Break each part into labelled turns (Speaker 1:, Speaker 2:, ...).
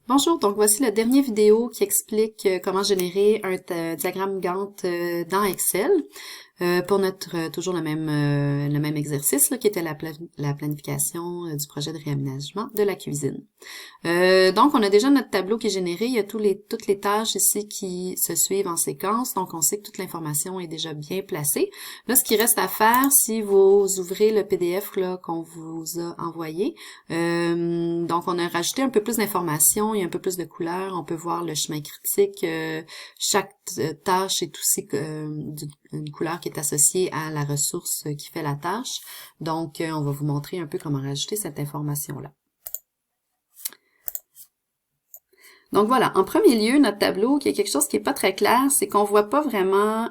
Speaker 1: Bonjour, donc voici la dernière vidéo qui explique comment générer un diagramme Gantt dans Excel pour notre toujours le même exercice là, qui était la planification du projet de réaménagement de la cuisine. Donc on a déjà notre tableau qui est généré, il y a toutes les tâches ici qui se suivent en séquence, donc on sait que toute l'information est déjà bien placée. Là, ce qui reste à faire, si vous ouvrez le PDF là qu'on vous a envoyé, donc on a rajouté un peu plus d'informations, il y a un peu plus de couleurs, on peut voir le chemin critique, chaque tâche est aussi une couleur qui est associée à la ressource qui fait la tâche. Donc on va vous montrer un peu comment rajouter cette information-là. Donc voilà, en premier lieu, notre tableau, qui est quelque chose qui est pas très clair, c'est qu'on voit pas vraiment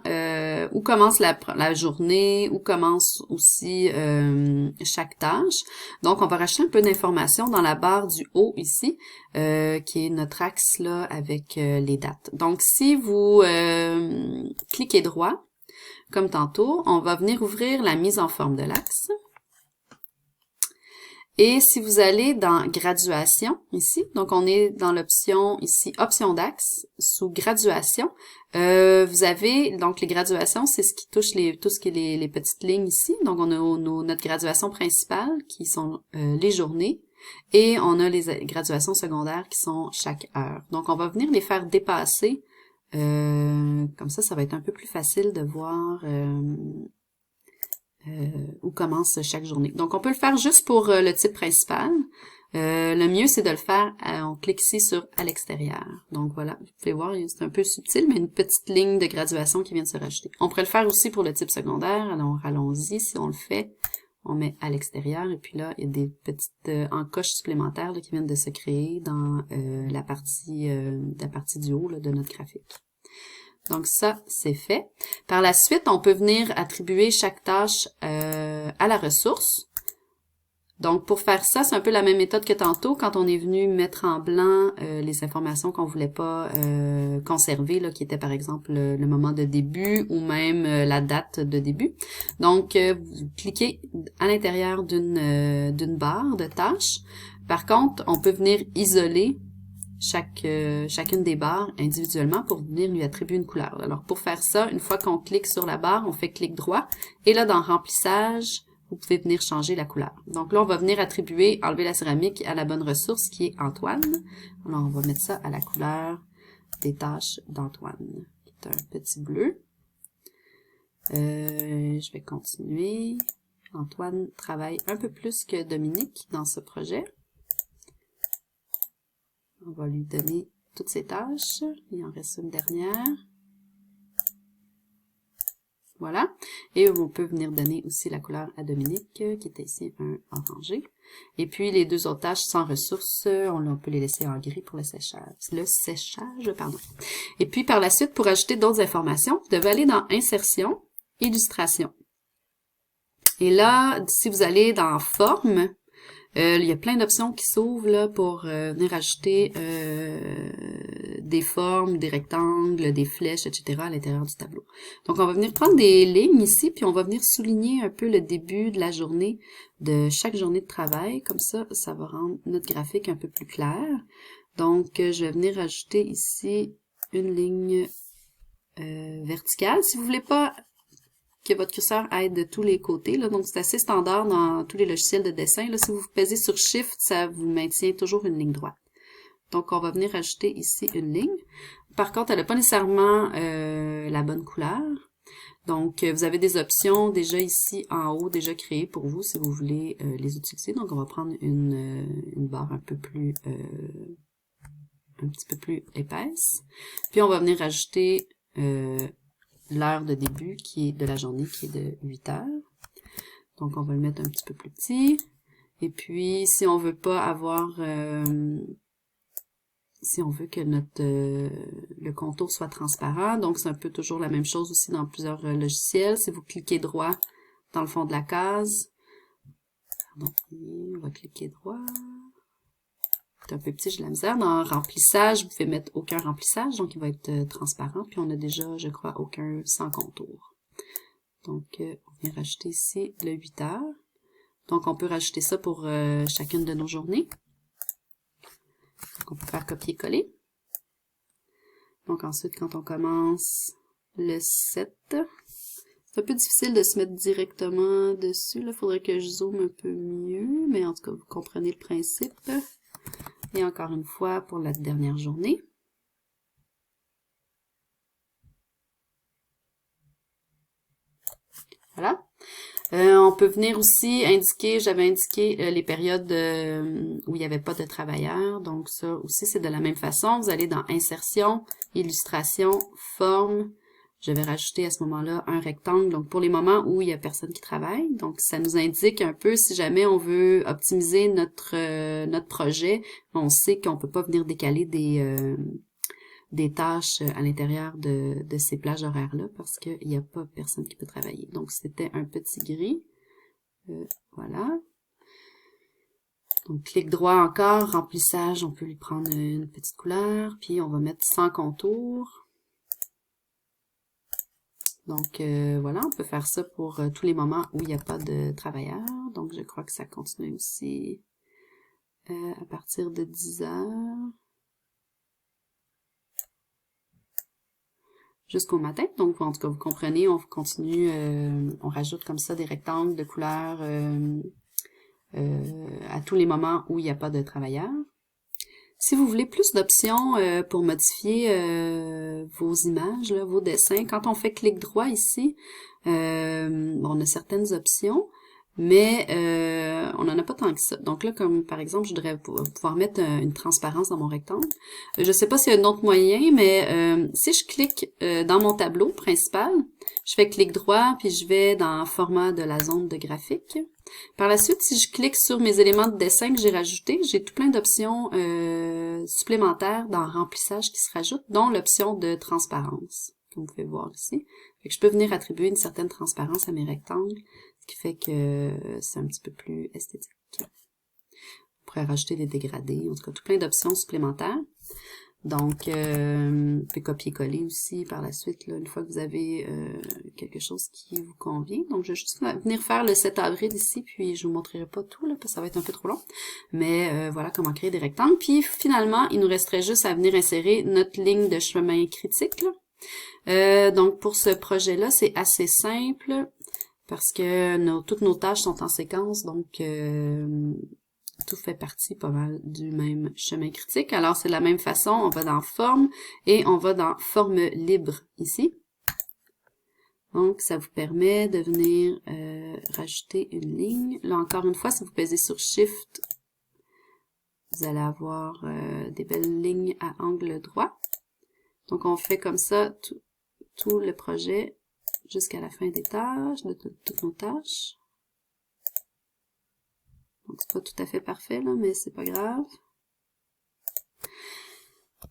Speaker 1: où commence la journée, où commence aussi chaque tâche. Donc on va rajouter un peu d'informations dans la barre du haut ici, qui est notre axe là avec les dates. Donc si vous cliquez droit, comme tantôt, on va venir ouvrir la mise en forme de l'axe. Et si vous allez dans graduation ici, donc on est dans l'option ici option d'axe sous graduation, vous avez donc les graduations, c'est ce qui touche tout ce qui est les petites lignes ici. Donc on a notre graduation principale qui sont les journées et on a les graduations secondaires qui sont chaque heure. Donc on va venir les faire dépasser, comme ça va être un peu plus facile de voir où commence chaque journée. Donc, on peut le faire juste pour le type principal. Le mieux, c'est de le faire, on clique ici sur « à l'extérieur ». Donc, voilà, vous pouvez voir, c'est un peu subtil, mais une petite ligne de graduation qui vient de se rajouter. On pourrait le faire aussi pour le type secondaire. Alors, allons-y, si on le fait, on met « à l'extérieur » et puis là, il y a des petites encoches supplémentaires là, qui viennent de se créer dans la partie du haut là, de notre graphique. Donc ça, c'est fait. Par la suite, on peut venir attribuer chaque tâche à la ressource. Donc pour faire ça, c'est un peu la même méthode que tantôt quand on est venu mettre en blanc les informations qu'on voulait pas conserver, là, qui était par exemple le moment de début ou même la date de début. Donc vous cliquez à l'intérieur d'une barre de tâches. Par contre, on peut venir isoler chacune des barres individuellement pour venir lui attribuer une couleur. Alors, pour faire ça, une fois qu'on clique sur la barre, on fait clic droit. Et là, dans Remplissage, vous pouvez venir changer la couleur. Donc là, on va venir enlever la céramique à la bonne ressource qui est Antoine. Alors, on va mettre ça à la couleur des tâches d'Antoine, qui est un petit bleu. Je vais continuer. Antoine travaille un peu plus que Dominique dans ce projet. On va lui donner toutes ses tâches. Il en reste une dernière. Voilà. Et on peut venir donner aussi la couleur à Dominique, qui était ici un orangé. Et puis, les deux autres tâches sans ressources, on peut les laisser en gris pour le séchage. Et puis, par la suite, pour ajouter d'autres informations, vous devez aller dans Insertion, Illustration. Et là, si vous allez dans Forme, il y a plein d'options qui s'ouvrent là pour venir ajouter des formes, des rectangles, des flèches, etc. à l'intérieur du tableau. Donc, on va venir prendre des lignes ici, puis on va venir souligner un peu le début de la journée, de chaque journée de travail. Comme ça, ça va rendre notre graphique un peu plus clair. Donc, je vais venir ajouter ici une ligne verticale. Si vous voulez pas que votre curseur aille de tous les côtés. Là. Donc, c'est assez standard dans tous les logiciels de dessin. Là, si vous pèsez sur Shift, ça vous maintient toujours une ligne droite. Donc, on va venir ajouter ici une ligne. Par contre, elle n'a pas nécessairement la bonne couleur. Donc, vous avez des options déjà ici en haut, déjà créées pour vous, si vous voulez les utiliser. Donc, on va prendre une barre un petit peu plus épaisse. Puis, on va venir ajouter l'heure de début qui est de la journée qui est de 8 heures. Donc, on va le mettre un petit peu plus petit. Et puis, si on veut pas avoir... si on veut que le contour soit transparent, donc c'est un peu toujours la même chose aussi dans plusieurs logiciels. Si vous cliquez droit dans le fond de la case, pardon, on va cliquer droit. C'est un peu petit, j'ai de la misère. Dans remplissage, vous pouvez mettre aucun remplissage, donc il va être transparent. Puis on a déjà, je crois, aucun sans contour. Donc, on vient rajouter ici le 8 heures. Donc, on peut rajouter ça pour chacune de nos journées. Donc, on peut faire faire copier-coller. Donc ensuite, quand on commence le 7, c'est un peu difficile de se mettre directement dessus. Il faudrait que je zoome un peu mieux, mais en tout cas, vous comprenez le principe. Et encore une fois, pour la dernière journée. Voilà. On peut venir aussi indiquer, j'avais indiqué les périodes où il n'y avait pas de travailleurs. Donc ça aussi, c'est de la même façon. Vous allez dans Insertion, Illustration, Forme. Je vais rajouter à ce moment-là un rectangle. Donc pour les moments où il n'y a personne qui travaille. Donc ça nous indique un peu si jamais on veut optimiser notre projet. On sait qu'on peut pas venir décaler des tâches à l'intérieur de ces plages horaires-là parce qu'il n'y a pas personne qui peut travailler. Donc, c'était un petit gris. Voilà. Donc, clic droit encore, remplissage, on peut lui prendre une petite couleur, puis on va mettre sans contour. Donc, voilà, on peut faire ça pour tous les moments où il n'y a pas de travailleurs. Donc, je crois que ça continue aussi à partir de 10 heures. Jusqu'au matin. Donc, en tout cas, vous comprenez, on continue, on rajoute comme ça des rectangles de couleurs à tous les moments où il n'y a pas de travailleurs. Si vous voulez plus d'options pour modifier vos images, là, vos dessins, quand on fait clic droit ici, on a certaines options, mais on n'en a pas tant que ça. Donc là, comme par exemple, je voudrais pouvoir mettre une transparence dans mon rectangle. Je ne sais pas s'il y a un autre moyen, mais si je clique dans mon tableau principal, je fais clic droit, puis je vais dans format de la zone de graphique. Par la suite, si je clique sur mes éléments de dessin que j'ai rajoutés, j'ai tout plein d'options supplémentaires dans remplissage qui se rajoutent, dont l'option de transparence, comme vous pouvez voir ici. Fait que je peux venir attribuer une certaine transparence à mes rectangles, ce qui fait que c'est un petit peu plus esthétique. On pourrait rajouter des dégradés, en tout cas tout plein d'options supplémentaires. Donc, vous pouvez copier-coller aussi par la suite, là, une fois que vous avez quelque chose qui vous convient. Donc, je vais juste venir faire le 7 avril ici, puis je vous montrerai pas tout, là, parce que ça va être un peu trop long. Mais voilà comment créer des rectangles. Puis finalement, il nous resterait juste à venir insérer notre ligne de chemin critique, là. Donc, pour ce projet-là, c'est assez simple, parce que toutes nos tâches sont en séquence, donc tout fait partie pas mal du même chemin critique. Alors, c'est de la même façon, on va dans Forme et on va dans Forme libre ici. Donc, ça vous permet de venir rajouter une ligne. Là, encore une fois, si vous pesez sur Shift, vous allez avoir des belles lignes à angle droit. Donc, on fait comme ça tout le projet jusqu'à la fin des tâches, de toutes nos tâches. Donc, c'est pas tout à fait parfait, là, mais c'est pas grave.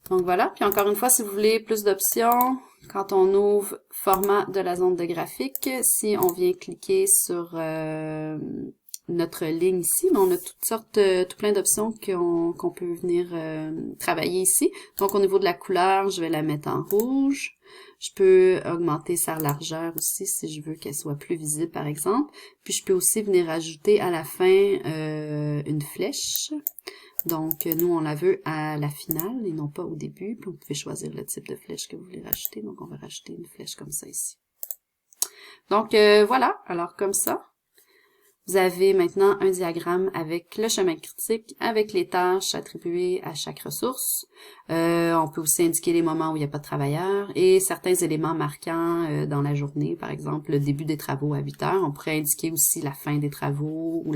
Speaker 1: Donc, voilà. Puis, encore une fois, si vous voulez plus d'options, quand on ouvre format de la zone de graphique, si on vient cliquer sur notre ligne ici, on a toutes sortes, tout plein d'options qu'on peut venir travailler ici. Donc, au niveau de la couleur, je vais la mettre en rouge. Je peux augmenter sa largeur aussi si je veux qu'elle soit plus visible, par exemple. Puis, je peux aussi venir ajouter à la fin une flèche. Donc, nous, on la veut à la finale et non pas au début. Puis, vous pouvez choisir le type de flèche que vous voulez rajouter. Donc, on va rajouter une flèche comme ça ici. Donc, voilà. Alors, comme ça, vous avez maintenant un diagramme avec le chemin critique, avec les tâches attribuées à chaque ressource. On peut aussi indiquer les moments où il n'y a pas de travailleurs et certains éléments marquants dans la journée. Par exemple, le début des travaux à 8 heures. On pourrait indiquer aussi la fin des travaux ou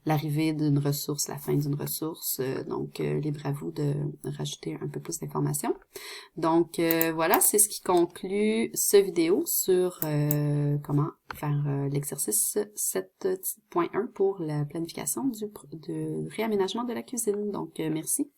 Speaker 1: l'arrivée d'une ressource, la fin d'une ressource. Donc, libre à vous de rajouter un peu plus d'informations. Donc, voilà, c'est ce qui conclut ce vidéo sur comment faire l'exercice 7.1 pour la planification du réaménagement de la cuisine. Donc, merci.